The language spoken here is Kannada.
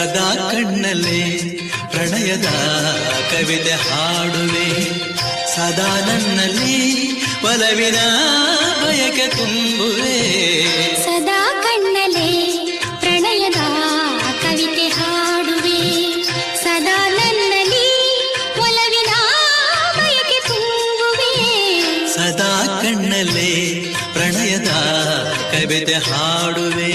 ಸದಾ ಕಣ್ಣಲ್ಲೇ ಪ್ರಣಯದ ಕವಿತೆ ಹಾಡುವೆ, ಸದಾ ನನ್ನಲ್ಲಿ ಒಲವಿನ ಬಯಕೆ ತುಂಬುವೆ. ಸದಾ ಕಣ್ಣಲ್ಲೇ ಪ್ರಣಯದ ಕವಿತೆ ಹಾಡುವೆ, ಸದಾ ನನ್ನಲ್ಲಿ ಒಲವಿನ ಬಯಕೆ ತುಂಬುವೆ. ಸದಾ ಕಣ್ಣಲ್ಲೇ ಪ್ರಣಯದ ಕವಿತೆ ಹಾಡುವೆ.